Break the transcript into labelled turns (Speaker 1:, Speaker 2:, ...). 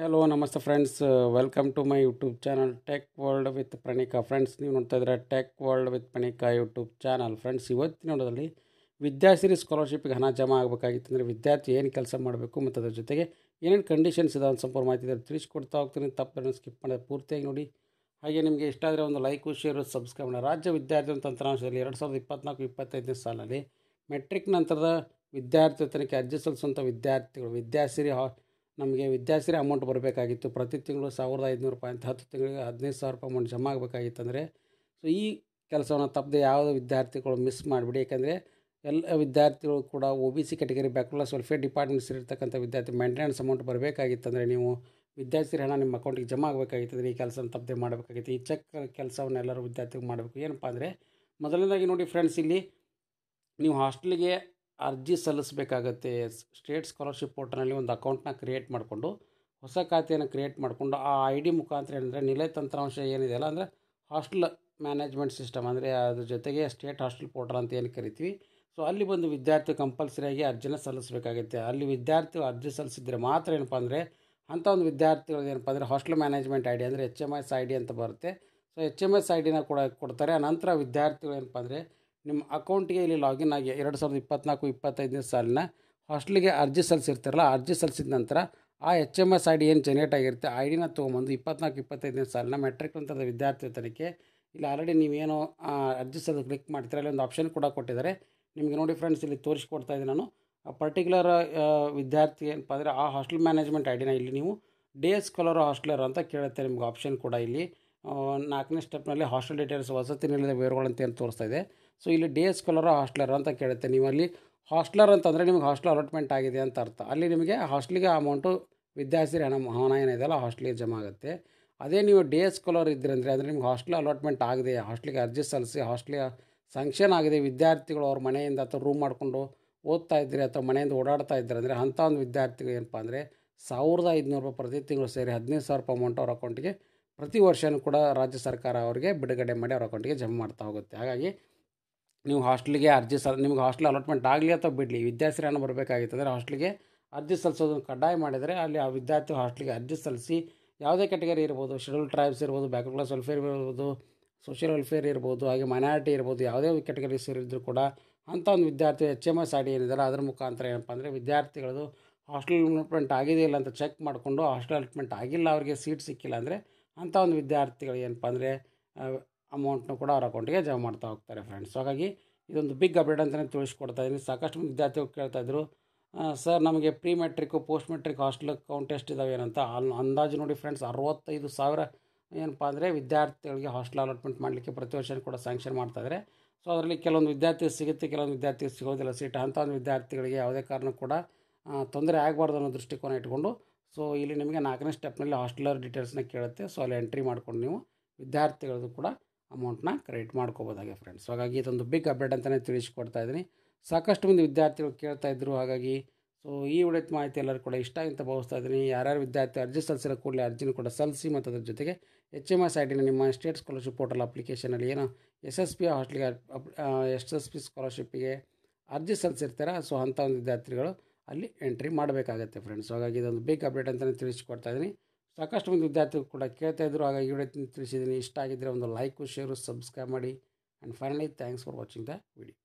Speaker 1: Hello ನಮಸ್ತೆ friends, welcome to my YouTube channel tech world with Pranika. Friends, ನೀವು ನೋಡ್ತಾ ಇದ್ದೀರಾ tech world with Pranika YouTube channel. Friends, ಇವತ್ತಿನ ನೋಡೋದಲ್ಲಿ ವಿದ್ಯಾಸಿರಿ ಸ್ಕಾಲರ್ಶಿಪ್ಗೆ ಹಣ ಜಮಾ ಆಗಬೇಕಾಗಿತ್ತು ಅಂದರೆ ವಿದ್ಯಾರ್ಥಿ ಏನು ಕೆಲಸ ಮಾಡಬೇಕು ಮತ್ತು ಅದ್ರ ಜೊತೆಗೆ ಏನೇನು ಕಂಡೀಷನ್ಸ್ ಇದಾವೆ ಅಂತ ಸಂಪೂರ್ಣ ಮಾಹಿತಿ ಇದೆ ತಿಳಿಸ್ಕೊಡ್ತಾ ಹೋಗ್ತೀನಿ. ತಪ್ಪನ್ನು ಸ್ಕಿಪ್ ಮಾಡೋದು ಪೂರ್ತಿಯಾಗಿ ನೋಡಿ. ಹಾಗೆ ನಿಮಗೆ ಇಷ್ಟ ಆದರೆ ಒಂದು ಲೈಕು, ಶೇರು, ಸಬ್ಸ್ಕ್ರೈಬ್ ಮಾಡಿ. ರಾಜ್ಯ ವಿದ್ಯಾರ್ಥಿ ತಂತ್ರಾಂಶದಲ್ಲಿ 2024-25ನೇ ಸಾಲಿನಲ್ಲಿ ಮೆಟ್ರಿಕ್ ನಂತರದ ವಿದ್ಯಾರ್ಥಿ ವೇತನಕ್ಕೆ ಅರ್ಜಿ ಸಲ್ಲಿಸುವಂಥ ವಿದ್ಯಾರ್ಥಿಗಳು ವಿದ್ಯಾಸಿರಿ ನಮಗೆ ವಿದ್ಯಾಸಿರಿ ಅಮೌಂಟ್ ಬರಬೇಕಾಗಿತ್ತು. ಪ್ರತಿ ತಿಂಗಳು 1,500 ರೂಪಾಯಿ ಅಂತ 10 ತಿಂಗಳಿಗೆ 15,000 ರೂಪಾಯಿ ಅಮೌಂಟ್ ಜಮಾ ಆಗಬೇಕಾಗಿತ್ತು. ಅಂದರೆ ಸೊ ಈ ಕೆಲಸವನ್ನು ತಪ್ಪದೆ ಯಾವುದೇ ವಿದ್ಯಾರ್ಥಿಗಳು ಮಿಸ್ ಮಾಡಿಬಿಡಿ. ಯಾಕಂದರೆ ಎಲ್ಲ ವಿದ್ಯಾರ್ಥಿಗಳು ಕೂಡ OBC category backward welfare department ಸೇರಿರ್ತಕ್ಕಂಥ ವಿದ್ಯಾರ್ಥಿ ಮೇಂಟೆನೆನ್ಸ್ ಅಮೌಂಟ್ ಬರಬೇಕಾಗಿತ್ತಂದರೆ ನೀವು ವಿದ್ಯಾರ್ಥಿ ಹಣ ನಿಮ್ಮ ಅಕೌಂಟಿಗೆ ಜಮಾ ಆಗಬೇಕಾಗಿತ್ತಂದರೆ ಈ ಕೆಲಸನ ತಪ್ಪದೆ ಮಾಡಬೇಕಾಗಿತ್ತು. ಈ ಚೆಕ್ ಕೆಲಸವನ್ನು ಎಲ್ಲರೂ ವಿದ್ಯಾರ್ಥಿಗಳು ಮಾಡಬೇಕು. ಏನಪ್ಪ ಅಂದರೆ ಮೊದಲನೇದಾಗಿ ನೋಡಿ ಫ್ರೆಂಡ್ಸ್, ಇಲ್ಲಿ ನೀವು ಹಾಸ್ಟೆಲಿಗೆ ಅರ್ಜಿ ಸಲ್ಲಿಸಬೇಕಾಗತ್ತೆ. ಸ್ಟೇಟ್ ಸ್ಕಾಲರ್ಶಿಪ್ ಪೋರ್ಟಲ್ನಲ್ಲಿ ಒಂದು ಅಕೌಂಟ್ನ ಕ್ರಿಯೇಟ್ ಮಾಡಿಕೊಂಡು ಹೊಸ ಖಾತೆಯನ್ನು ಕ್ರಿಯೇಟ್ ಮಾಡಿಕೊಂಡು ಆ ID ಮುಖಾಂತರ ಏನಂದರೆ ನಿಲಯ ತಂತ್ರಾಂಶ ಏನಿದೆಯಲ್ಲ, ಅಂದರೆ ಹಾಸ್ಟೆಲ್ ಮ್ಯಾನೇಜ್ಮೆಂಟ್ ಸಿಸ್ಟಮ್, ಅಂದರೆ ಅದ್ರ ಜೊತೆಗೆ ಸ್ಟೇಟ್ ಹಾಸ್ಟೆಲ್ ಪೋರ್ಟಲ್ ಅಂತ ಏನು ಕರಿತೀವಿ. ಸೊ ಅಲ್ಲಿ ಬಂದು ವಿದ್ಯಾರ್ಥಿ ಕಂಪಲ್ಸರಿಯಾಗಿ ಅರ್ಜಿನ ಸಲ್ಲಿಸಬೇಕಾಗುತ್ತೆ. ಅಲ್ಲಿ ವಿದ್ಯಾರ್ಥಿಗಳು ಅರ್ಜಿ ಸಲ್ಲಿಸಿದರೆ ಮಾತ್ರ ಏನಪ್ಪ ಅಂದರೆ ಅಂಥ ಒಂದು ವಿದ್ಯಾರ್ಥಿಗಳು ಏನಪ್ಪ ಅಂದರೆ ಹಾಸ್ಟೆಲ್ ಮ್ಯಾನೇಜ್ಮೆಂಟ್ ID ಅಂದರೆ HMS ID ಅಂತ ಬರುತ್ತೆ. ಸೊ HMS IDನ ಕೂಡ ಕೊಡ್ತಾರೆ. ಆನಂತರ ವಿದ್ಯಾರ್ಥಿಗಳು ಏನಪ್ಪ ಅಂದರೆ ನಿಮ್ಮ ಅಕೌಂಟಿಗೆ ಇಲ್ಲಿ ಲಾಗಿನ್ ಆಗಿ 2024-25ನೇ ಸಾಲಿನ ಹಾಸ್ಟೆಲಿಗೆ ಅರ್ಜಿ ಸಲ್ಲಿಸಿರ್ತಾರಲ್ಲ, ಅರ್ಜಿ ಸಲ್ಲಿಸಿದ ನಂತರ ಆ HMS ID ಏನು ಜನರೇಟ್ ಆಗಿರುತ್ತೆ IDನ ತೊಗೊಂಬಂದು 24-25ನೇ ಸಾಲಿನ ಮೆಟ್ರಿಕ್ ನಂತರದ ವಿದ್ಯಾರ್ಥಿ ವೇತನಕ್ಕೆ ಇಲ್ಲಿ ಆಲ್ರೆಡಿ ನೀವೇನು ಅರ್ಜಿ ಸಲ್ಲಿಸಿ ಕ್ಲಿಕ್ ಮಾಡ್ತೀರ, ಅಲ್ಲಿ ಒಂದು ಆಪ್ಷನ್ ಕೂಡ ಕೊಟ್ಟಿದ್ದಾರೆ ನಿಮಗೆ. ನೋಡಿ ಫ್ರೆಂಡ್ಸ್, ಇಲ್ಲಿ ತೋರಿಸ್ಕೊಡ್ತಾ ಇದ್ದೀನಿ ನಾನು. ಪರ್ಟಿಕ್ಯುಲರ್ ವಿದ್ಯಾರ್ಥಿ ಏನಪ್ಪ ಅಂದರೆ ಆ ಹಾಸ್ಟೆಲ್ ಮ್ಯಾನೇಜ್ಮೆಂಟ್ IDನ ಇಲ್ಲಿ ನೀವು ಡೇ ಸ್ಕಾಲರ್ ಹಾಸ್ಟೆಲರ್ ಅಂತ ಕೇಳುತ್ತೆ ನಿಮ್ಗೆ ಆಪ್ಷನ್ ಕೂಡ. ಇಲ್ಲಿ 4ನೇ ಸ್ಟೆಪ್ನಲ್ಲಿ ಹಾಸ್ಟೆಲ್ ಡೀಟೇಲ್ಸ್ ವಸತಿ ನಿಲಯದ ವಿವರಗಳಂತ ಏನು ತೋರಿಸ್ತಾ ಇದೆ. ಸೊ ಇಲ್ಲಿ ಡೇ ಸ್ಕಾಲರ್ ಹಾಸ್ಟೆಲರ್ ಅಂತ ಕೇಳುತ್ತೆ. ನೀವು ಅಲ್ಲಿ ಹಾಸ್ಟೆಲರ್ ಅಂತಂದರೆ ನಿಮಗೆ ಹಾಸ್ಟೆಲ್ ಅಲಾಟ್ಮೆಂಟ್ ಆಗಿದೆ ಅಂತ ಅರ್ಥ. ಅಲ್ಲಿ ನಿಮಗೆ ಹಾಸ್ಟೆಲಿಗೆ ಅಮೌಂಟು ವಿದ್ಯಾಸಿರಿ ಹಣ ಏನಿದೆಯಲ್ಲ ಹಾಸ್ಟೆಲಿಗೆ ಜಮಾ ಆಗುತ್ತೆ. ಅದೇ ನೀವು ಡೇ ಸ್ಕಾಲರ್ ಇದ್ದರೆ ಅಂದರೆ ನಿಮ್ಗೆ ಹಾಸ್ಟೆಲ್ ಅಲಾಟ್ಮೆಂಟ್ ಆಗಿದೆ, ಹಾಸ್ಟೆಲಿಗೆ ಅರ್ಜಿ ಸಲ್ಲಿಸಿ ಹಾಸ್ಟೆಲಿಗೆ ಸ್ಯಾಂಕ್ಷನ್ ಆಗಿದೆ, ವಿದ್ಯಾರ್ಥಿಗಳು ಅವ್ರ ಮನೆಯಿಂದ ಅಥವಾ ರೂಮ್ ಮಾಡಿಕೊಂಡು ಓದ್ತಾ ಇದ್ದರೆ ಅಥವಾ ಮನೆಯಿಂದ ಓಡಾಡ್ತಾ ಇದ್ದಾರೆ ಅಂದರೆ ಅಂಥ ಒಂದು ವಿದ್ಯಾರ್ಥಿಗಳು ಏನಪ್ಪ ಅಂದರೆ 1,500 ರೂಪಾಯಿ ಪ್ರತಿ ತಿಂಗಳು ಸೇರಿ 15,000 ರೂಪಾಯಿ ಅಮೌಂಟ್ ಅವ್ರ ಅಕೌಂಟಿಗೆ ಪ್ರತಿ ವರ್ಷವೂ ಕೂಡ ರಾಜ್ಯ ಸರ್ಕಾರ ಅವರಿಗೆ ಬಿಡುಗಡೆ ಮಾಡಿ ಅವ್ರ ಅಕೌಂಟಿಗೆ ಜಮಾ ಮಾಡ್ತಾ ಹೋಗುತ್ತೆ. ಹಾಗಾಗಿ ನೀವು ಹಾಸ್ಟೆಲಿಗೆ ಅರ್ಜಿ ನಿಮ್ಗೆ ಹಾಸ್ಟೆಲ್ ಅಲಾಟ್ಮೆಂಟ್ ಆಗಲಿ ಅಥವಾ ಬಿಡಲಿ, ವಿದ್ಯಾಸಿರಿ ಹಣ ಬರಬೇಕಾಗಿತ್ತು ಅಂದರೆ ಹಾಸ್ಟೆಲಿಗೆ ಅರ್ಜಿ ಸಲ್ಲಿಸೋದನ್ನು ಕಡ್ಡಾಯ ಮಾಡಿದರೆ ಅಲ್ಲಿ ಆ ವಿದ್ಯಾರ್ಥಿ ಹಾಸ್ಟೆಲಿಗೆ ಅರ್ಜಿ ಸಲ್ಲಿಸಿ ಯಾವುದೇ ಕ್ಯಾಟಗರಿ ಇರ್ಬೋದು, ಶೆಡ್ಯೂಲ್ ಟ್ರೈಬ್ಸ್ ಇರ್ಬೋದು, ಬ್ಯಾಕ್ವರ್ಡ್ ಕ್ಲಾಸ್ ವೆಲ್ಫೇರ್ ಇರ್ಬೋದು, ಸೋಷಿಯಲ್ ವೆಲ್ಫೇರ್ ಇರ್ಬೋದು, ಹಾಗೆ ಮೈನಾರಿಟಿ ಇರ್ಬೋದು, ಯಾವುದೇ ಕ್ಯಾಟಗರಿ ಸೇರಿದ್ರು ಕೂಡ ಅಂಥ ಒಂದು ವಿದ್ಯಾರ್ಥಿ HMS ID ಏನಿದೆಯಲ್ಲ ಅದರ ಮುಖಾಂತರ ಏನಪ್ಪ ಅಂದರೆ ವಿದ್ಯಾರ್ಥಿಗಳದು ಹಾಸ್ಟೆಲ್ ಅಲಾಟ್ಮೆಂಟ್ ಆಗಿದೆ ಇಲ್ಲ ಅಂತ ಚೆಕ್ ಮಾಡಿಕೊಂಡು ಹಾಸ್ಟೆಲ್ ಅಲಾಟ್ಮೆಂಟ್ ಆಗಿಲ್ಲ, ಅವರಿಗೆ ಸೀಟ್ ಸಿಕ್ಕಿಲ್ಲ ಅಂದರೆ ಅಂಥ ಒಂದು ವಿದ್ಯಾರ್ಥಿಗಳು ಏನಪ್ಪ ಅಂದರೆ ಅಮೌಂಟ್ನು ಕೂಡ ಅವ್ರ ಅಕೌಂಟಿಗೆ ಜಮಾ ಮಾಡ್ತಾ ಹೋಗ್ತಾರೆ ಫ್ರೆಂಡ್ಸ್. ಹಾಗಾಗಿ ಇದೊಂದು ಬಿಗ್ ಅಪ್ಡೇಟ್ ಅಂತಲೇ ತಿಳಿಸ್ಕೊಡ್ತಾ ಇದ್ದೀನಿ. ಸಾಕಷ್ಟು ವಿದ್ಯಾರ್ಥಿಗಳು ಕೇಳ್ತಾಯಿದ್ರು, ಸರ್ ನಮಗೆ pre matric post matric hostel account ಎಷ್ಟಿದ್ದಾವೆ ಏನಂತ. ಅಂದಾಜು ನೋಡಿ ಫ್ರೆಂಡ್ಸ್, 65,000 ಏನಪ್ಪ ಅಂದರೆ ವಿದ್ಯಾರ್ಥಿಗಳಿಗೆ ಹಾಸ್ಟೆಲ್ ಅಲಾಟ್ಮೆಂಟ್ ಮಾಡಲಿಕ್ಕೆ ಪ್ರತಿ ವರ್ಷ ಕೂಡ ಸ್ಯಾಂಕ್ಷನ್ ಮಾಡ್ತಾಯಿದ್ದಾರೆ. ಸೊ ಅದರಲ್ಲಿ ಕೆಲವೊಂದು ವಿದ್ಯಾರ್ಥಿ ಸಿಗುತ್ತೆ, ಕೆಲವೊಂದು ವಿದ್ಯಾರ್ಥಿ ಸಿಗೋದಿಲ್ಲ ಸೀಟ್. ಅಂಥ ಒಂದು ವಿದ್ಯಾರ್ಥಿಗಳಿಗೆ ಯಾವುದೇ ಕಾರಣ ಕೂಡ ತೊಂದರೆ ಆಗಬಾರ್ದು ಅನ್ನೋ ದೃಷ್ಟಿಕೋನ ಇಟ್ಕೊಂಡು ಸೊ ಇಲ್ಲಿ ನಿಮಗೆ 4ನೇ ಸ್ಟೆಪ್ನಲ್ಲಿ ಹಾಸ್ಟೆಲರ್ ಡೀಟೇಲ್ಸ್ನ ಕೇಳುತ್ತೆ. ಸೊ ಅಲ್ಲಿ ಎಂಟ್ರಿ ಮಾಡ್ಕೊಂಡು ನೀವು ವಿದ್ಯಾರ್ಥಿಗಳದ್ದು ಕೂಡ ಅಮೌಂಟ್ನ ಕ್ರೆಡಿಟ್ ಮಾಡ್ಕೋಬೋದಾಗೆ ಫ್ರೆಂಡ್ಸ್. ಹಾಗಾಗಿ ಇದೊಂದು ಬಿಗ್ ಅಪ್ಡೇಟ್ ಅಂತಲೇ ತಿಳಿಸ್ಕೊಡ್ತಾ ಇದ್ದೀನಿ. ಸಾಕಷ್ಟು ಮಂದಿ ವಿದ್ಯಾರ್ಥಿಗಳು ಕೇಳ್ತಾಯಿದ್ರು. ಹಾಗಾಗಿ ಸೊ ಈ ವಿಡಿಯೋದ ಮಾಹಿತಿ ಎಲ್ಲರೂ ಕೂಡ ಇಷ್ಟ ಅಂತ ಭಾವಿಸ್ತಾ ಇದ್ದೀನಿ. ಯಾರ್ಯಾರು ವಿದ್ಯಾರ್ಥಿ ಅರ್ಜಿ ಸಲ್ಲಿಸಿರೋ ಕೂಡಲೇ ಅರ್ಜಿನೂ ಕೂಡ ಸಲ್ಲಿಸಿ ಮತ್ತು ಅದ್ರ ಜೊತೆಗೆ HMS IDನ ನಿಮ್ಮ ಸ್ಟೇಟ್ ಸ್ಕಾಲರ್ಶಿಪ್ ಪೋರ್ಟಲ್ ಅಪ್ಲಿಕೇಶನಲ್ಲಿ ಏನು SSP ಹಾಸ್ಟೆಲ್ಗೆ SSP ಸ್ಕಾಲರ್ಶಿಪ್ಪಿಗೆ ಅರ್ಜಿ ಸಲ್ಲಿಸಿರ್ತಾರೆ. ಸೊ ಅಂಥ ಒಂದು ವಿದ್ಯಾರ್ಥಿಗಳು ಅಲ್ಲಿ ಎಂಟ್ರಿ ಮಾಡಬೇಕಾಗತ್ತೆ ಫ್ರೆಂಡ್ಸ್. ಹಾಗಾಗಿ ಇದೊಂದು ಬಿಗ್ ಅಪ್ಡೇಟ್ ಅಂತಲೇ ತಿಳಿಸ್ಕೊಡ್ತಾ ಇದ್ದೀನಿ. ಸಾಕಷ್ಟು ಮಂದಿ ವಿದ್ಯಾರ್ಥಿಗಳು ಕೂಡ ಕೇಳ್ತಾಯಿದ್ರು. ಹಾಗಾಗಿ ವಿಡಿಯೋ ತಿಳಿಸಿದ್ದೀನಿ. ಇಷ್ಟ ಆಗಿದ್ದರೆ ಒಂದು ಲೈಕು, ಶೇರು, ಸಬ್ಸ್ಕ್ರೈಬ್ ಮಾಡಿ. And finally thanks for watching the video.